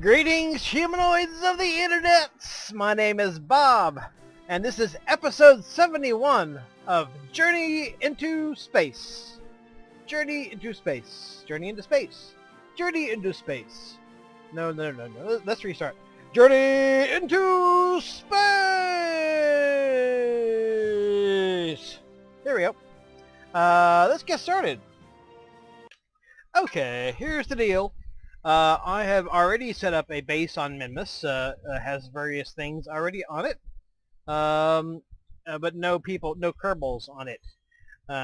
Greetings, humanoids of the internet! My name is Bob, and this is episode 71 of Journey into Space. Journey into Space. Journey into Space. Journey into Space. No. Let's restart. Journey into Space! There we go. Let's get started. Okay, here's the deal. I have already set up a base on Minmus. Has various things already on it, but no Kerbals on it.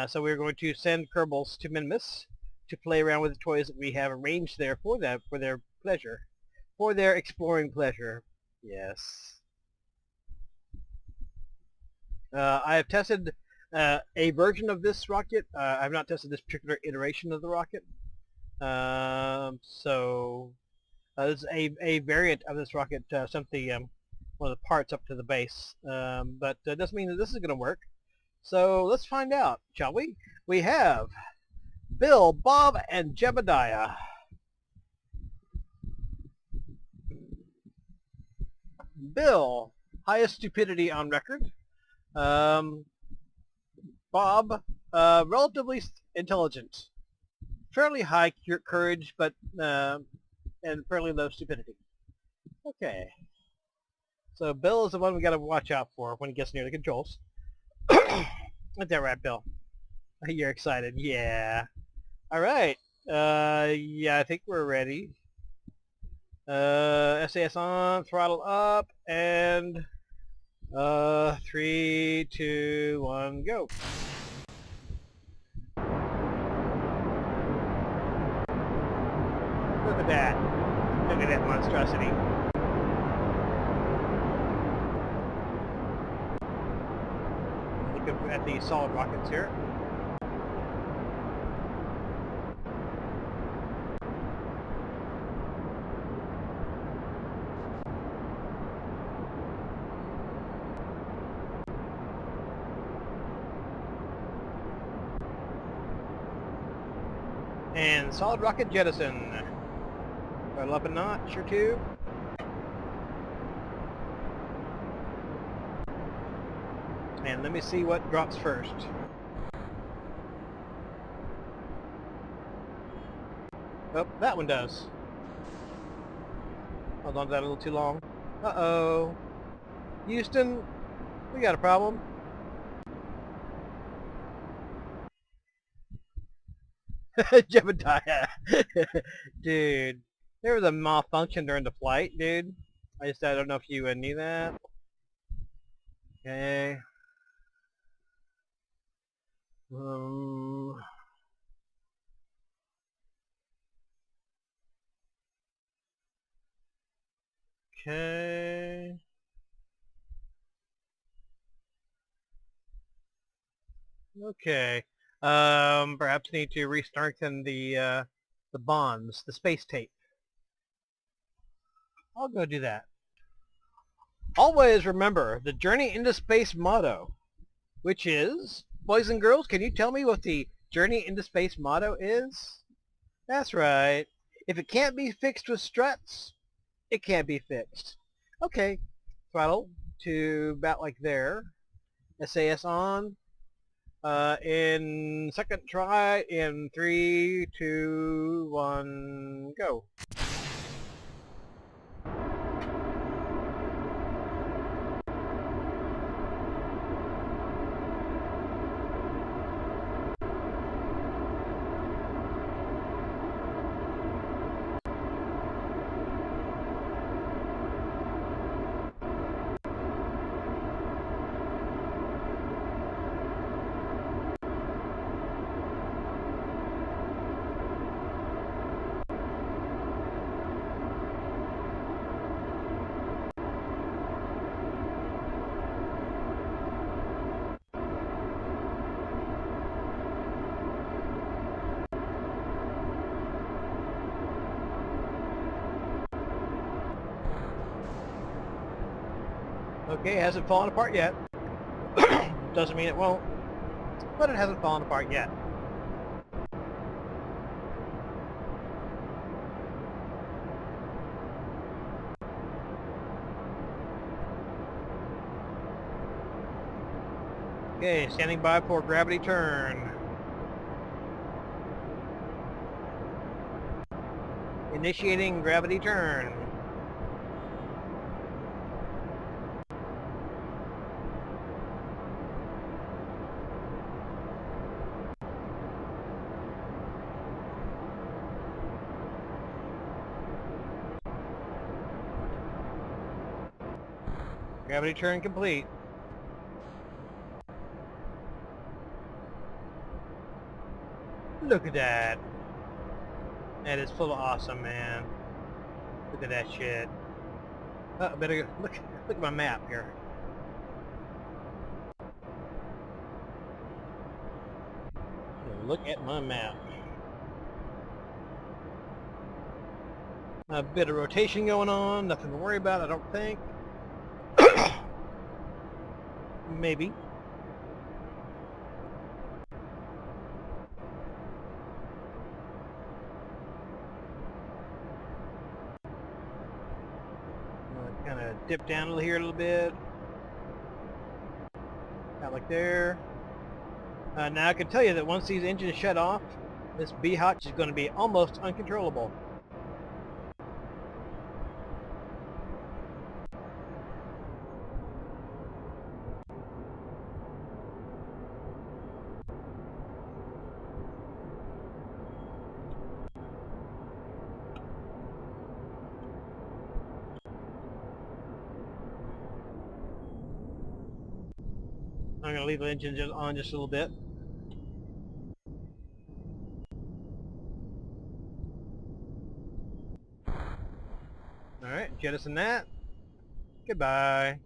So we're going to send Kerbals to Minmus to play around with the toys that we have arranged there for them, for their pleasure, for their exploring pleasure. Yes. I have tested a version of this rocket. I've not tested this particular iteration of the rocket. There's a variant of this rocket sent one of the parts up to the base, but it doesn't mean that this is going to work. So let's find out, shall we? We have Bill, Bob, and Jebediah. Bill, highest stupidity on record. Bob, relatively intelligent. Fairly high courage, but and fairly low stupidity. Okay. So Bill is the one we got to watch out for when he gets near the controls. Isn't that right, Bill? You're excited. Yeah. All right. Yeah, I think we're ready. SAS on, throttle up, and 3, 2, 1, go. Look at that. Look at that monstrosity. Look at the solid rockets here. And solid rocket jettison. Throttle up a notch or two. And let me see what drops first. Oh, that one does. Hold on to that a little too long. Uh-oh. Houston, we got a problem. Jebediah. Dude. There was a malfunction during the flight, dude. I don't know if you knew that. Okay. Okay. Okay. Perhaps need to re-strengthen the bonds, the space tape. I'll go do that. Always remember the Journey into Space motto, which is, boys and girls, can you tell me what the Journey into Space motto is? That's right. If it can't be fixed with struts, it can't be fixed. Okay. Throttle to about like there. SAS on. In second try, in 3, 2, 1, go. Okay, it hasn't fallen apart yet. Doesn't mean it won't, but it hasn't fallen apart yet. Okay, standing by for gravity turn. Initiating gravity turn. Gravity turn complete. Look at that. That is full of awesome, man. Look at that shit. Oh, I better look at my map here. Look at my map. A bit of rotation going on. Nothing to worry about, I don't think. Maybe. Kind of dip down here a little bit. Out like there. Now I can tell you that once these engines shut off, this B-hotch is going to be almost uncontrollable. I'm going to leave the engine on just a little bit. Alright, jettison that. Goodbye.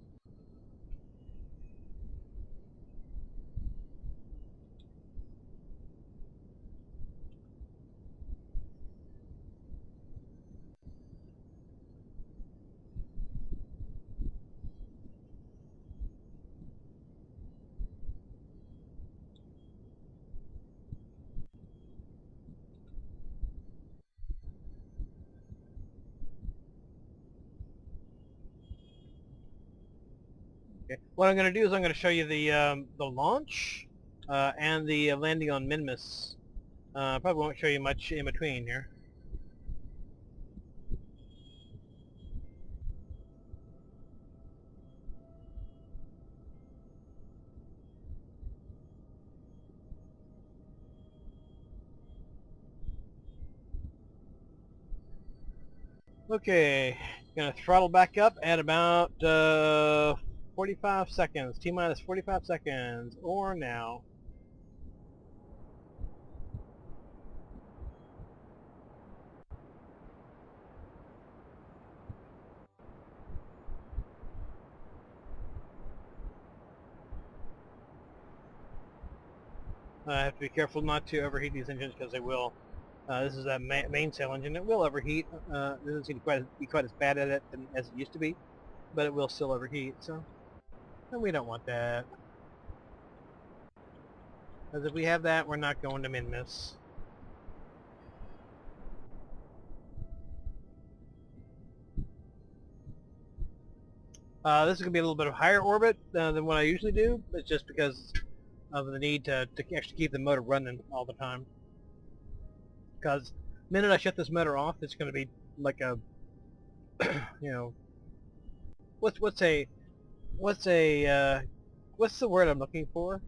Okay. What I'm going to do is I'm going to show you the launch and the landing on Minmus. Probably won't show you much in between here. Okay, gonna throttle back up at about 45 seconds. T-minus 45 seconds, or now. I have to be careful not to overheat these engines because they will. This is a mainsail engine. It will overheat. It doesn't seem to be quite as bad at it as it used to be, but it will still overheat, so and we don't want that. Because if we have that, we're not going to Minmus. This is going to be a little bit of higher orbit than what I usually do. It's just because of the need to actually keep the motor running all the time. Because the minute I shut this motor off, it's going to be like a, you know, what's the word I'm looking for?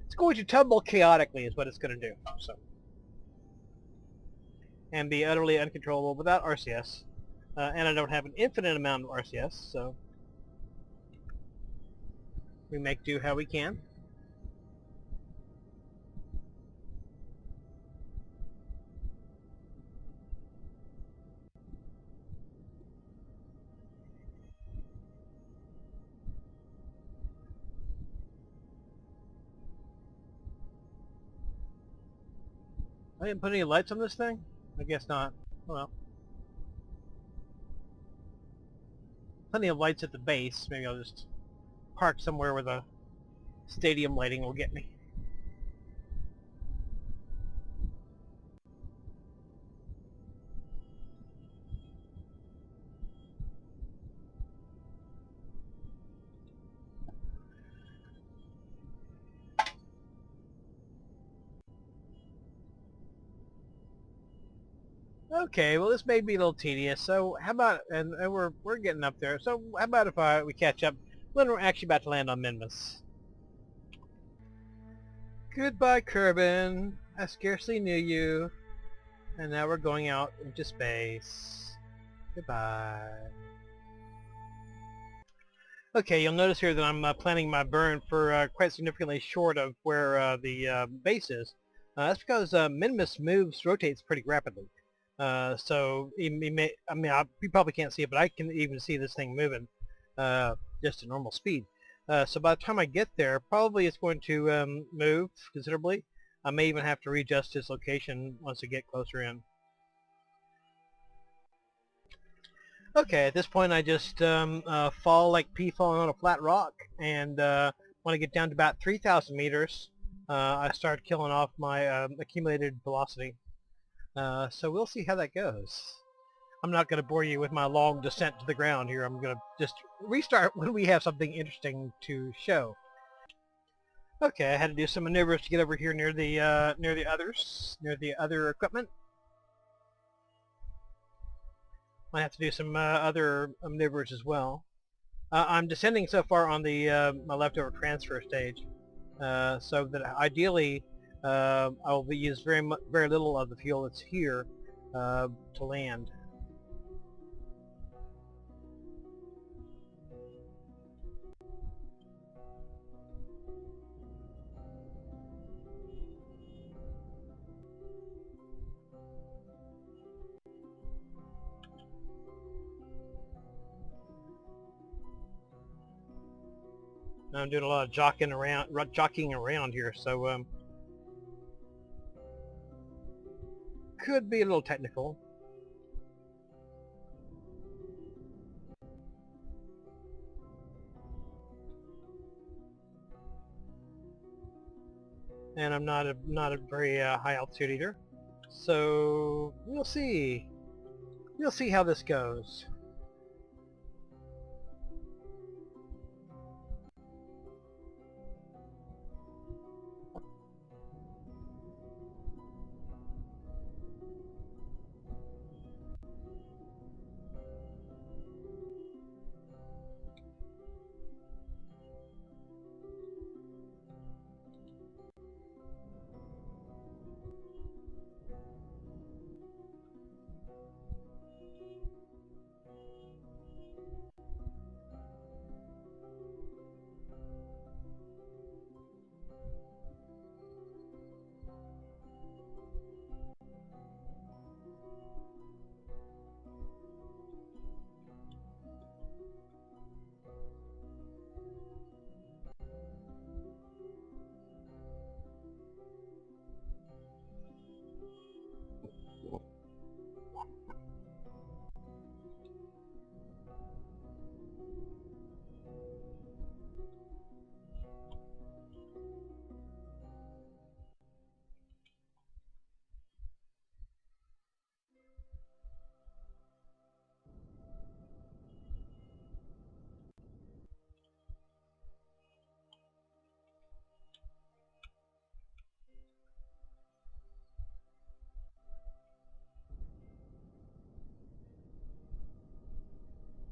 It's going to tumble chaotically is what it's going to do. So, and be utterly uncontrollable without RCS. And I don't have an infinite amount of RCS, so we make do how we can. I didn't put any lights on this thing? I guess not. Well, plenty of lights at the base. Maybe I'll just park somewhere where the stadium lighting will get me. Okay, well this may be a little tedious, so how about, and we're getting up there, so how about if we catch up when we're actually about to land on Minmus? Goodbye, Kerbin. I scarcely knew you, and now we're going out into space. Goodbye. Okay, you'll notice here that I'm planning my burn for quite significantly short of where the base is. That's because Minmus rotates pretty rapidly. So he may, I mean, you probably can't see it, but I can even see this thing moving just at normal speed. So by the time I get there, probably it's going to move considerably. I may even have to readjust its location once I get closer in. Okay, at this point I just fall like pea falling on a flat rock, and when I get down to about 3,000 meters, I start killing off my accumulated velocity. So we'll see how that goes. I'm not going to bore you with my long descent to the ground here. I'm going to just restart when we have something interesting to show. Okay, I had to do some maneuvers to get over here near the other equipment. I have to do some other maneuvers as well. I'm descending so far on the my leftover transfer stage, so that ideally I will use very little of the fuel that's here to land. I'm doing a lot of jockeying around here, so could be a little technical. And I'm not a very high altitude eater, so we'll see. We'll see how this goes.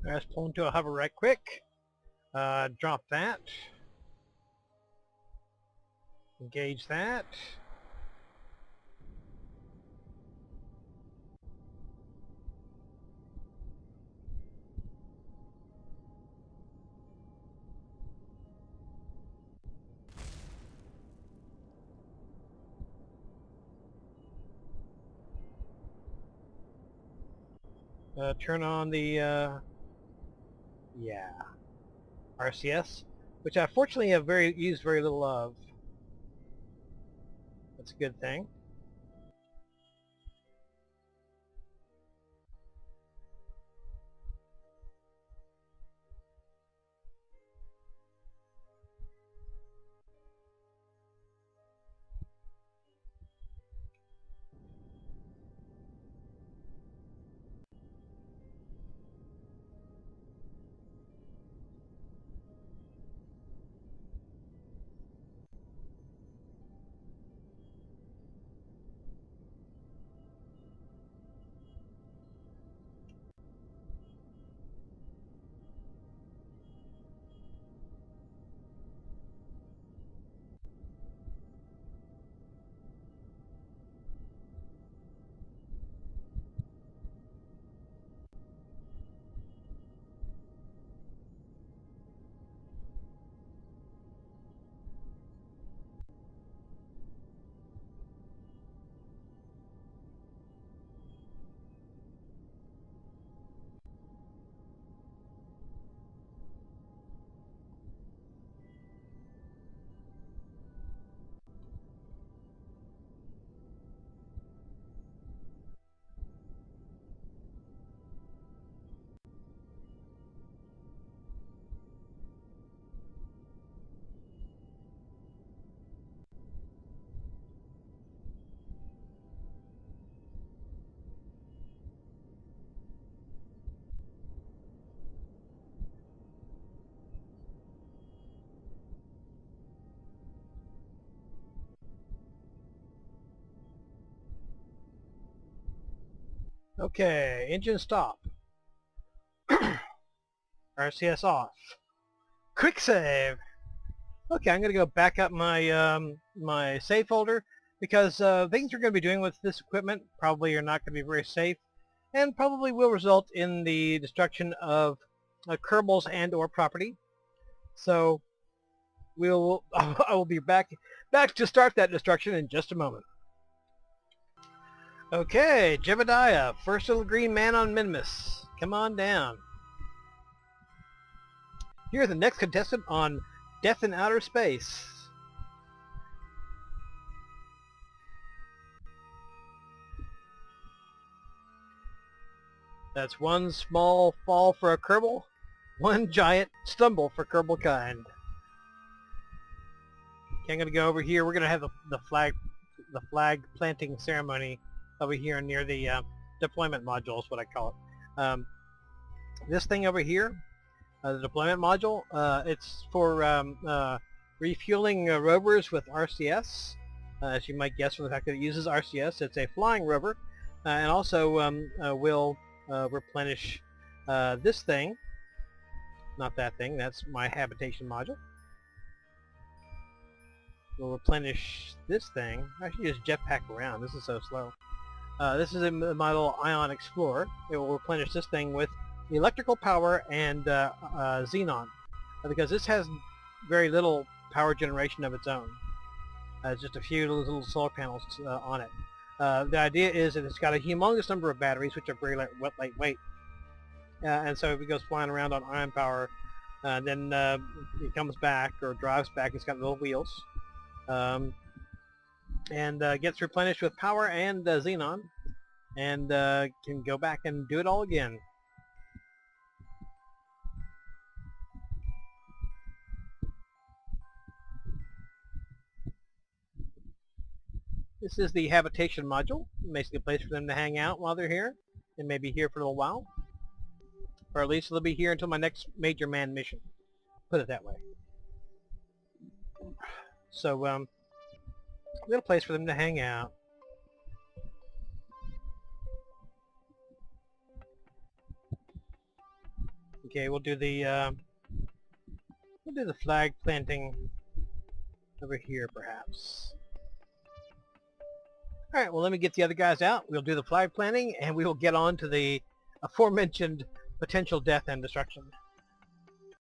Let's pull into a hover right quick. Drop that. Engage that. Turn on the yeah, RCS, which I fortunately have used very little of. That's a good thing. Okay, engine stop. RCS off. Quick save. Okay, I'm going to go back up my my save folder because things we're going to be doing with this equipment probably are not going to be very safe and probably will result in the destruction of Kerbals and or property. So I will be back to start that destruction in just a moment. Okay, Jebediah, first little green man on Minmus. Come on down. You're the next contestant on Death in Outer Space. That's one small fall for a Kerbal, one giant stumble for Kerbal kind. Okay, I'm going to go over here. We're going to have the flag planting ceremony over here near the deployment module is what I call it. This thing over here, the deployment module, it's for refueling rovers with RCS. As you might guess from the fact that it uses RCS, it's a flying rover, and also will replenish this thing. Not that thing, that's my habitation module. We'll replenish this thing. I should just jetpack around, this is so slow. This is my little Ion Explorer. It will replenish this thing with electrical power and xenon, because this has very little power generation of its own. Just a few little solar panels on it. The idea is that it's got a humongous number of batteries, which are very lightweight. And so if it goes flying around on ion power, then it comes back or drives back. It's got little wheels. And gets replenished with power and xenon, and can go back and do it all again. This is the habitation module. Basically a place for them to hang out while they're here, and maybe here for a little while. Or at least they'll be here until my next major manned mission. Put it that way. So, we got a place for them to hang out. Okay, we'll do the flag planting over here, perhaps. Alright, well let me get the other guys out. We'll do the flag planting, and we will get on to the aforementioned potential death and destruction.